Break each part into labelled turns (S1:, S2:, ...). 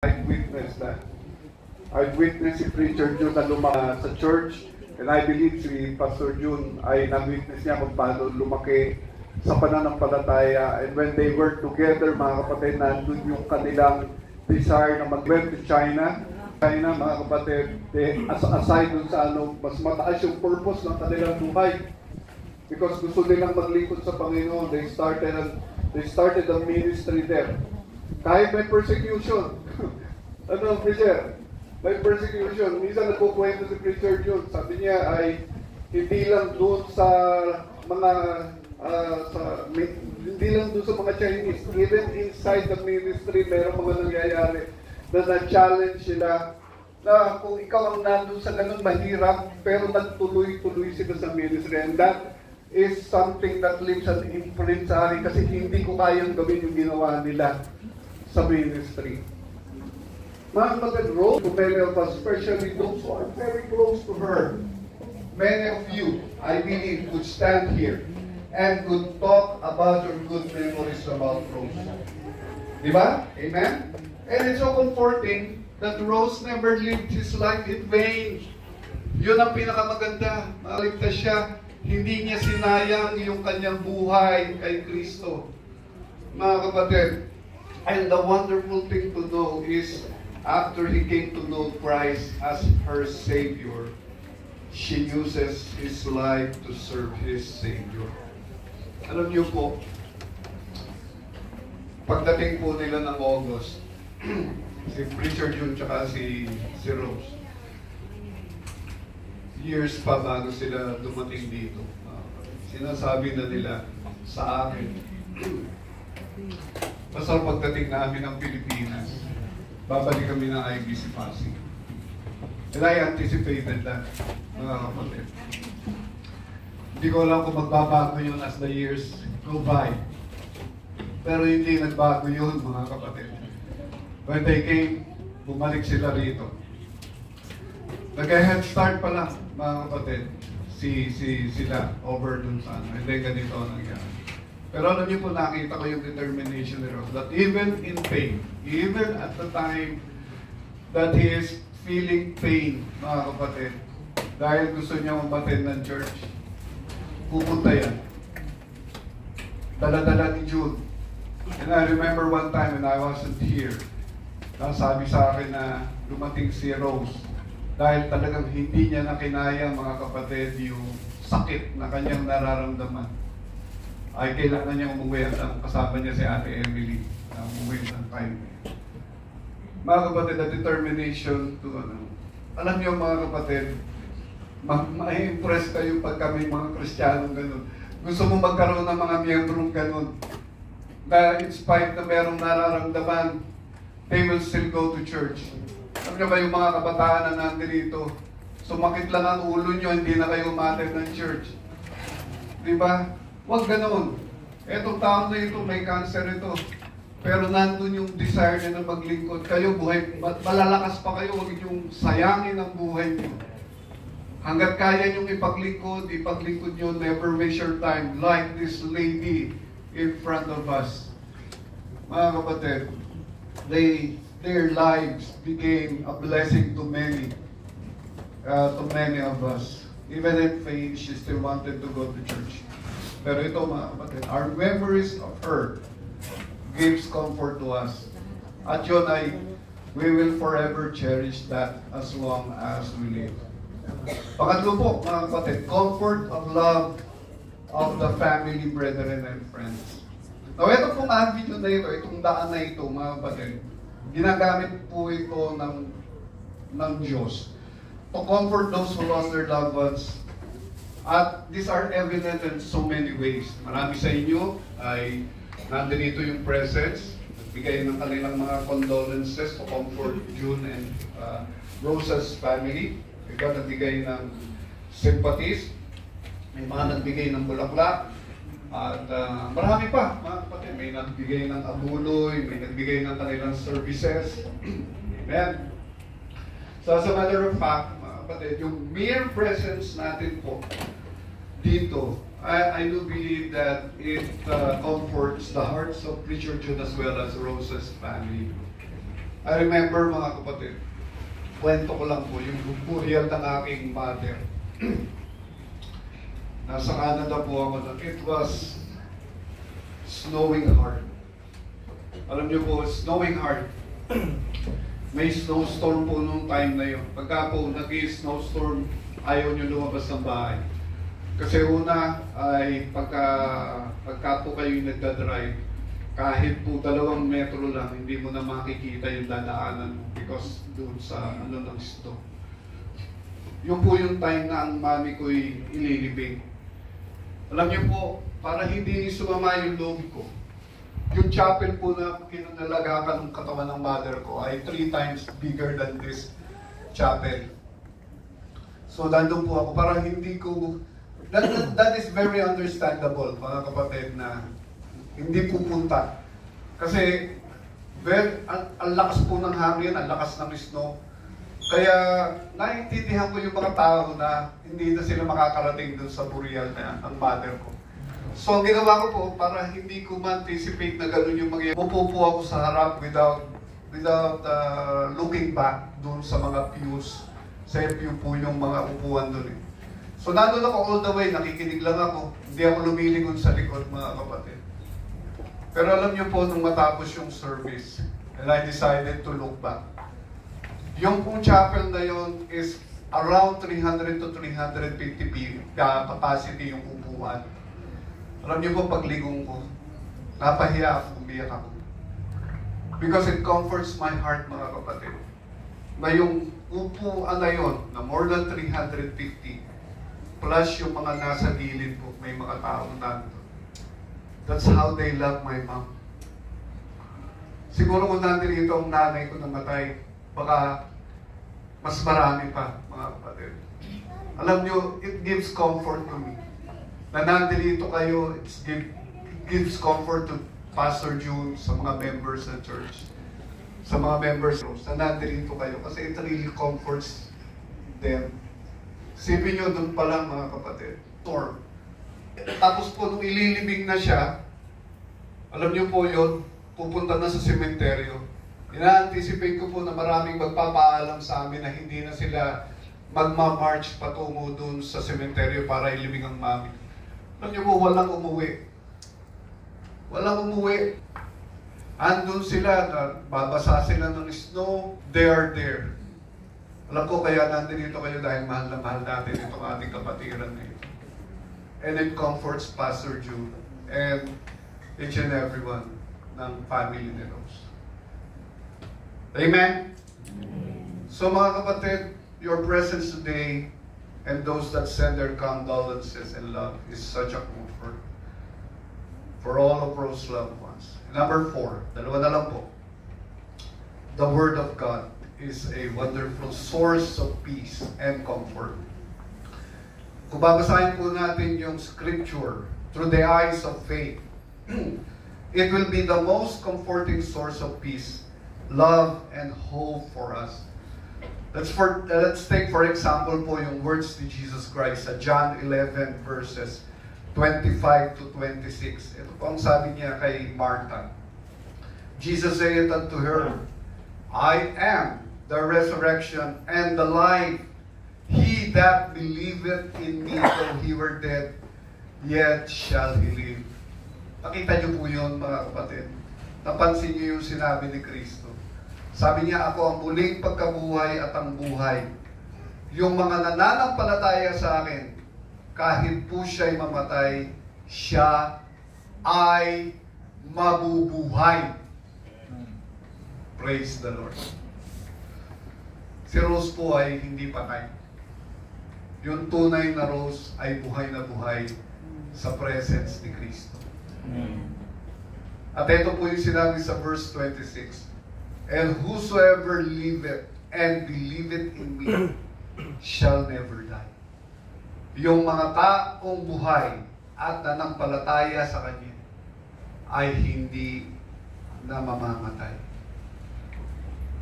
S1: I've witnessed that. I've witnessed si Preacher June na lumaki sa church, and I believe si Pastor June ay nag-witness niya kung paano lumaki sa pananampalataya. And when they work together, mga kapatid, nandun yung kanilang desire na mag-went to China. China, mga kapatid, aside dun sa mas mataas yung purpose ng kanilang buhay. Because gusto nilang maglingkod sa Panginoon, they started a ministry there. Kahit may persecution. Ano, preacher? May persecution. Minsan nagkukwento si Preacher June. Sabi niya ay hindi lang doon sa mga hindi lang doon sa mga Chinese. Even inside the ministry, mayroong mga nangyayari na na-challenge sila na kung ikaw ang nandun sa ganun mahirap, pero nagtuloy-tuloy sila sa ministry. And that is something that leaves an imprint sa akin kasi hindi ko kayang gawin yung ginawa nila sa ministry. Mga kapatid, Rose, to many of us, especially those who are very close to her, many of you, I believe, could stand here and could talk about your good memories about Rose. Diba? Amen? And it's so comforting that Rose never lived his life in vain. Yun ang pinakamaganda. Maligtas siya. Hindi niya sinayang yung kanyang buhay kay Kristo. Mga kapatid, and the wonderful thing to know is, after he came to know Christ as her Savior, she uses his life to serve his Savior. Alam niyo po, pagdating po nila ng August, si Preacher June tsaka si Rose, years pa bago sila dumating dito, sinasabi na nila sa akin, basta pagdating namin ng Pilipinas, babalik kami ng IBC Pasig. And I anticipated that, mga kapatid. Hindi ko alam kung magbabago yun as the years go by. Pero hindi nagbago yun, mga kapatid. When they came, bumalik sila rito. Nag-head start pa lang, mga kapatid, sila over dun sa ano. Hindi ganito ang nangyari. Pero alam niyo po, nakita ko yung determination ni Rose, that even in pain, even at the time that he is feeling pain, mga kapatid, dahil gusto niya umattend ng church, pupunta yan. Dala-dala ni June. And I remember one time when I wasn't here, sabi sa akin na dumating si Rose, dahil talagang hindi niya na kinaya, mga kapatid, yung sakit na kanyang nararamdaman. Ay kailangan niya umuwi at ang kasama niya si Ate Emily na umuwi ng time. Mga kapatid, the determination to alam niyo mga kapatid, ma-impress kayo pag kami mga Kristiyanong ganun. Gusto mo magkaroon ng mga miyembrong ganun na in spite na merong nararamdaman, they will still go to church. Alam niyo ba yung mga kabataan na nandito, sumakit lang ang ulo niyo, hindi na kayo umattend ng church. Diba? Huwag ganoon. Etong taon na ito, may cancer ito. Pero nandun yung desire niya na maglingkod. Kayo, buhay, malalakas pa kayo. Huwag yung sayangin ang buhay niyo. Hanggat kaya niyong ipaglingkod niyo, never waste your time. Like this lady in front of us. Mga kapatid, their lives became a blessing to many of us. Even in faith, she still wanted to go to church. Pero ito mga kapatid, our memories of her gives comfort to us. At yun ay, we will forever cherish that as long as we live. Pangatlo po mga kapatid, comfort of love of the family, brethren, and friends. Now ito pong video na ito, itong daan na ito mga kapatid, ginagamit po ito ng Diyos to comfort those who lost their loved ones. At these are evident in so many ways. Marami sa inyo ay nandito yung presence, nagbigay ng kanilang mga condolences to comfort June and Rosa's family. Iba nagbigay ng sympathies, may mga nagbigay ng bulaklak, at marami pa, mga kapatid. May nagbigay ng abuloy, may nagbigay ng kanilang services. Amen. So as a matter of fact, mga kapatid, yung mere presence natin po dito, I do believe that it comforts the hearts of Preacher June as well as Rosa's family. I remember, mga kapatid, kwento ko lang po, yung burial ng aking mother. Nasa Canada po ako. It was snowing hard. Alam niyo po, snowing hard. May snowstorm po nung time na yun. Pagka po nag-snowstorm, ayaw niyo lumabas ng bahay. Kasi una ay pagka po kayo nagdadrive, kahit po 2 metro lang, hindi mo na makikita yung dadaanan because doon sa ng snow. Yun po yung time na ang mami ko'y ililibing. Alam niyo po, para hindi sumama yung loob ko, yung chapel po na kinalagakan ng katawan ng mother ko ay 3 times bigger than this chapel. So, nandun po ako para hindi ko... That is very understandable, mga kapatid, na hindi pupunta. Kasi, ang lakas po ng hangin, ang lakas ng snow. Kaya, naiintindihan ko yung mga tao na hindi na sila makakarating dun sa burial na ang mother ko. So, ang ginawa ko po, para hindi ko ma-anticipate na gano'n yung mangyayari, upo po ako sa harap without looking back dun sa mga pews. Sa pew po yung mga upuan dun eh. So, nandun ako all the way, nakikinig lang ako. Hindi ako lumilingon sa likod, mga kapatid. Pero alam niyo po, nung matapos yung service, and I decided to look back. Yung pong chapel na yun is around 300 to 350 capacity yung upuan. Alam niyo po, pagligong ko, napahiya ako, umiyak ako. Because it comforts my heart, mga kapatid. Na yung upuan na yun, na more than 350, plus yung mga nasa gilid ko, may mga taong nandun. That's how they love my mom. Siguro kung nandito ang nanay ko namatay, baka mas marami pa, mga kapatid. Alam nyo, it gives comfort to me. Na nandito kayo, it gives comfort to Pastor June, sa mga members ng church, sa mga members na nandito kayo, kasi it really comforts them. Sipin nyo doon pa lang, mga kapatid. Storm. Tapos po, nung ililibing na siya, alam nyo po yun, pupunta na sa sementeryo. Ina-anticipate ko po na maraming magpapaalam sa amin na hindi na sila magma-march patungo doon sa sementeryo para ilibing ang mami. Alam nyo po, walang umuwi. Walang umuwi. Andun sila, babasa sila ng snow, they are there. Alam ko, kaya nandito kayo dahil mahal na mahal natin itong ating kapatiran na ito. And it comforts Pastor Jude and each and everyone ng family ni Rose. Amen? So mga kapatid, your presence today and those that send their condolences and love is such a comfort for all of Rose's loved ones. Number 4, dalawa na lang po. The Word of God is a wonderful source of peace and comfort. Kung babasahin po natin yung scripture through the eyes of faith, it will be the most comforting source of peace, love, and hope for us. Let's take for example po yung words ni Jesus Christ sa John 11 verses 25 to 26. Ito po ang sabi niya kay Martha. Jesus said unto her, I am the resurrection and the life. He that believeth in me, though he were dead, yet shall he live. Nakita niyo po yun, mga kapatid. Napansin niyo yung sinabi ni Kristo. Sabi niya, ako ang muling pagkabuhay at ang buhay. Yung mga nananampalataya sa akin, kahit po siya'y mamatay, siya ay mabubuhay. Praise the Lord. Si Rose po ay hindi patay. Yung tunay na Rose ay buhay na buhay sa presence ni Kristo. At ito po yung sinabi sa verse 26. And whosoever liveth and believeth in me shall never die. Yung mga taong buhay at nanampalataya sa Kanya ay hindi na mamamatay.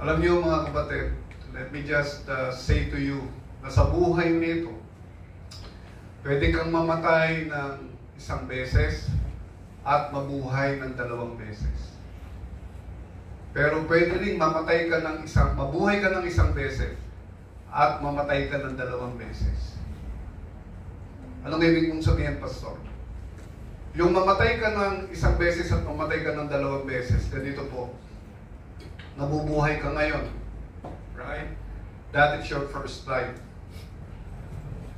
S1: Alam niyo mga kapatid, let me just say to you na sa buhay nito, pwede kang mamatay ng 1 beses at mabuhay ng 2 beses. Pero pwede rin mabuhay ka ng isang beses at mamatay ka ng 2 beses. Anong ibig mong sabihin, Pastor? Yung mamatay ka ng 1 beses at mamatay ka ng 2 beses, ganito po, nabubuhay ka ngayon. Right? That is your first life.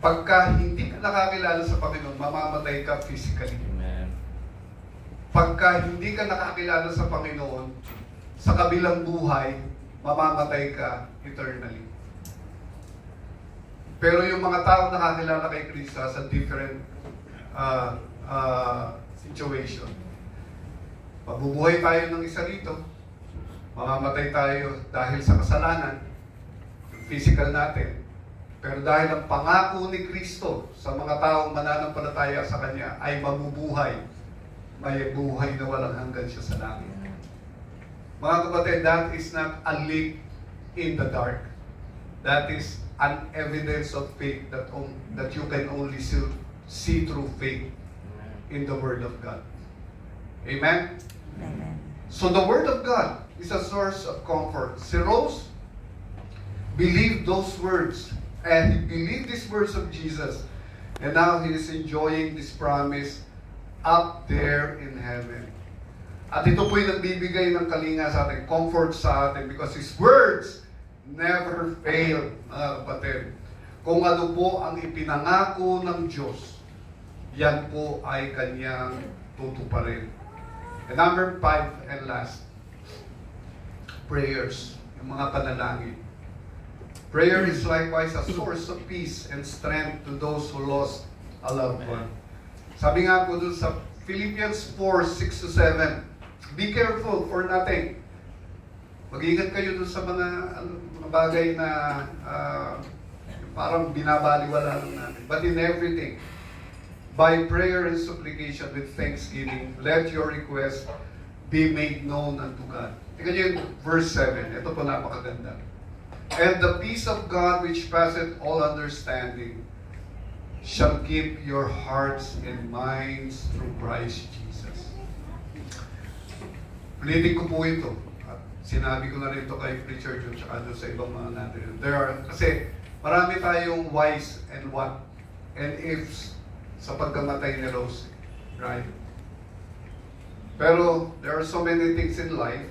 S1: Pagka hindi ka nakakilala sa Panginoon, mamamatay ka physically.
S2: Amen.
S1: Pagka hindi ka nakakilala sa Panginoon, sa kabilang buhay, mamamatay ka eternally. Pero yung mga tao nakakilala kay Kristo sa different situation. Mabubuhay tayo ng isa rito, mamamatay tayo dahil sa kasalanan, physical natin. Pero dahil ang pangako ni Kristo sa mga taong mananampalataya sa Kanya ay mabubuhay, may buhay na walang hanggan siya sa langit. Mga kapatid, that is not a leap in the dark. That is an evidence of faith that you can only see through faith in the Word of God. Amen?
S3: Amen.
S1: So the Word of God is a source of comfort. Si Rose believed those words, and he believed these words of Jesus, and now he is enjoying this promise up there in heaven. At ito po'y nagbibigay ng kalinga sa atin, comfort sa atin, because His words never fail, mga kapatid. Kung ano po ang ipinangako ng Diyos, yan po ay Kanyang tutuparin. And number 5 and last, prayers, yung mga panalangin. Prayer is likewise a source of peace and strength to those who lost a loved one. Sabi nga po dun sa Philippians 4:6-7, be careful for nothing. Mag-ingat kayo dun sa mga bagay na parang binabaliwala lang natin. But in everything, by prayer and supplication with thanksgiving, let your request be made known unto God. Tingnan nyo yung verse 7. Ito po napakaganda. And the peace of God which passeth all understanding shall keep your hearts and minds through Christ Jesus. Ulitin ko po ito. At sinabi ko na rin ito kay Preacher John at doon sa ibang mga natin. Kasi marami tayong whys and what and ifs sa pagkamatay ni Rose. Right? Pero there are so many things in life,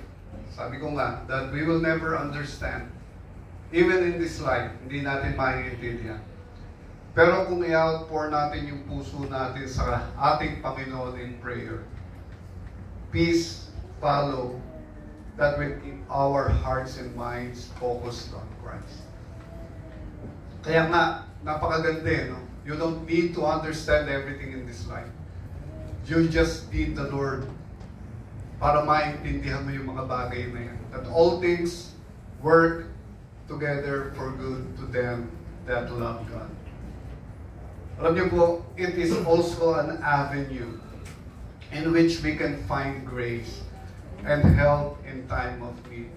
S1: sabi ko nga, that we will never understand. Even in this life, hindi natin maiintindihan. Pero kung i-outpour natin yung puso natin sa ating Panginoon in prayer, peace follow that will keep our hearts and minds focused on Christ. Kaya nga, napakaganda no? You don't need to understand everything in this life. You just need the Lord para maintindihan mo yung mga bagay na yan. That all things work together for good to them that love God. Alam niyo po, it is also an avenue in which we can find grace and help in time of need.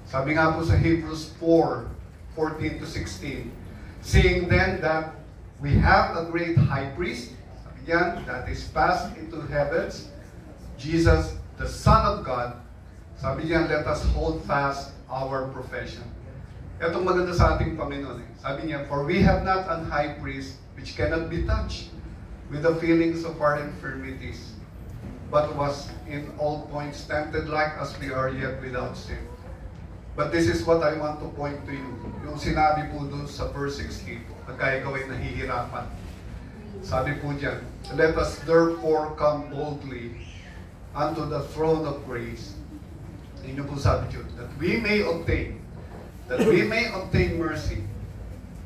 S1: Sabi nga po sa Hebrews 4:14-16, seeing then that we have a great high priest, sabi yan, that is passed into heavens, Jesus, the Son of God, sabi yan, let us hold fast our profession. Itong maganda sa ating Panginoon. Sabi niya, for we have not an high priest which cannot be touched with the feelings of our infirmities, but was in all points tempted like as we are, yet without sin. But this is what I want to point to you. Yung sinabi po doon sa verse 16, pagka ikaw ay nahihirapan. Sabi po diyan, let us therefore come boldly unto the throne of grace. Yun po sabi diyan, that we may obtain mercy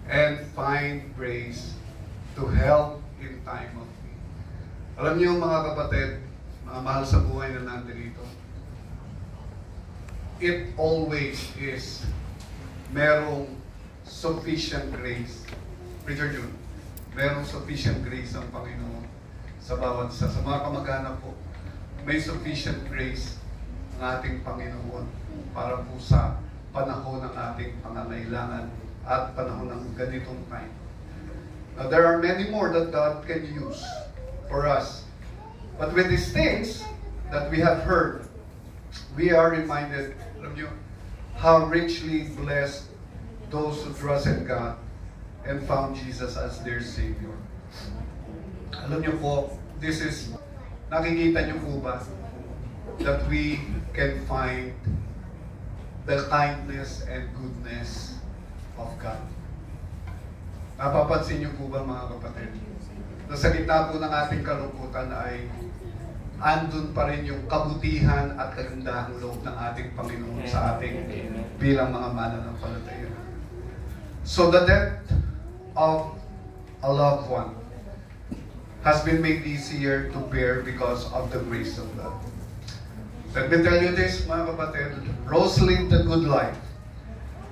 S1: and find grace to help in time of need. Alam niyo mga kapatid, mga mahal sa buhay na nandito, it always is merong sufficient grace. Preacher June, merong sufficient grace ang Panginoon sa bawat isa. Sa mga kamag-anak po, may sufficient grace ang ating Panginoon para po sa panahon ng ating pangangailangan at panahon ng ganitong time. Now, there are many more that God can use for us. But with these things that we have heard, we are reminded, alam nyo, how richly blessed those who trust in God and found Jesus as their Savior. Alam nyo po, this is, nakikita nyo po ba that we can find the kindness and goodness of God. Napapansin niyo po ba mga kapatid? Na sa gitna po ng ating kalungkutan ay andun pa rin yung kabutihan at kagandahang loob ng ating Panginoon sa ating bilang mga mananampalataya. So the death of a loved one has been made easier to bear because of the grace of God. Let me tell you this, mga kapatid, Rose lived a good life.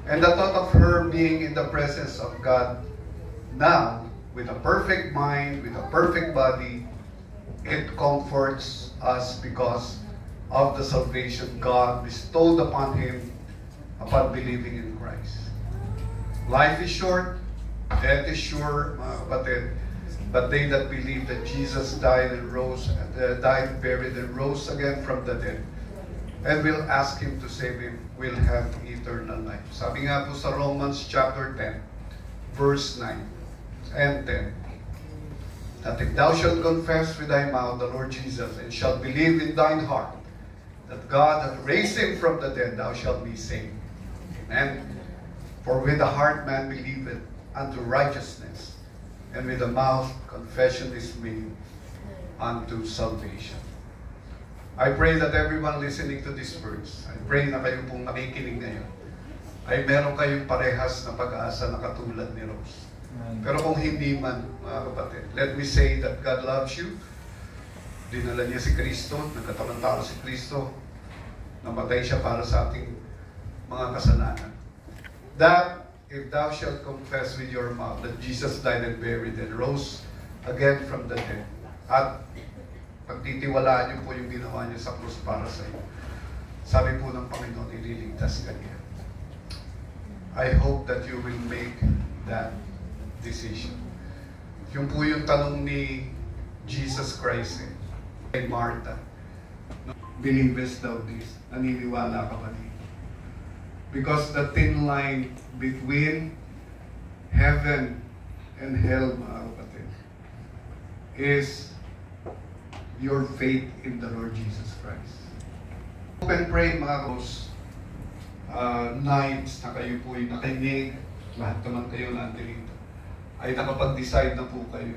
S1: And the thought of her being in the presence of God now, with a perfect mind, with a perfect body, it comforts us because of the salvation God bestowed upon him upon believing in Christ. Life is short, death is sure, mga kapatid, but they that believe that Jesus died and rose, died, buried, and rose again from the dead, and will ask Him to save him, will have eternal life. Sabi nga po sa Romans chapter 10, verse 9 and 10, that if thou shalt confess with thy mouth the Lord Jesus, and shalt believe in thine heart that God hath raised him from the dead, thou shalt be saved. Amen. For with the heart man believeth unto righteousness, and with the mouth confession is made unto salvation. I pray that everyone listening to this verse, I pray na kayo pong nakikinig ngayon, ay meron kayong parehas na pag-asa na katulad ni Rose. Pero kung hindi man, mga kapatid, let me say that God loves you. Dinala niya si Kristo, nagkatawan tao si Kristo, namatay siya para sa ating mga kasalanan. That if thou shalt confess with your mouth that Jesus died and buried and rose again from the dead, at pagtitiwalaan niyo po yung ginawa niya sa krus para sa iyo, sabi po ng Panginoon, ililigtas ka niya. I hope that you will make that decision. Yung po yung tanong ni Jesus Christ kay Martha, believest thou this? Naniniwala ka ba dito? Because the thin line between heaven and hell, mga kapatid, is your faith in the Lord Jesus Christ. Hope and pray, mga kapos, nights na kayo po ay nakinig, lahat naman kayo nandito, ay nakapag-decide na po kayo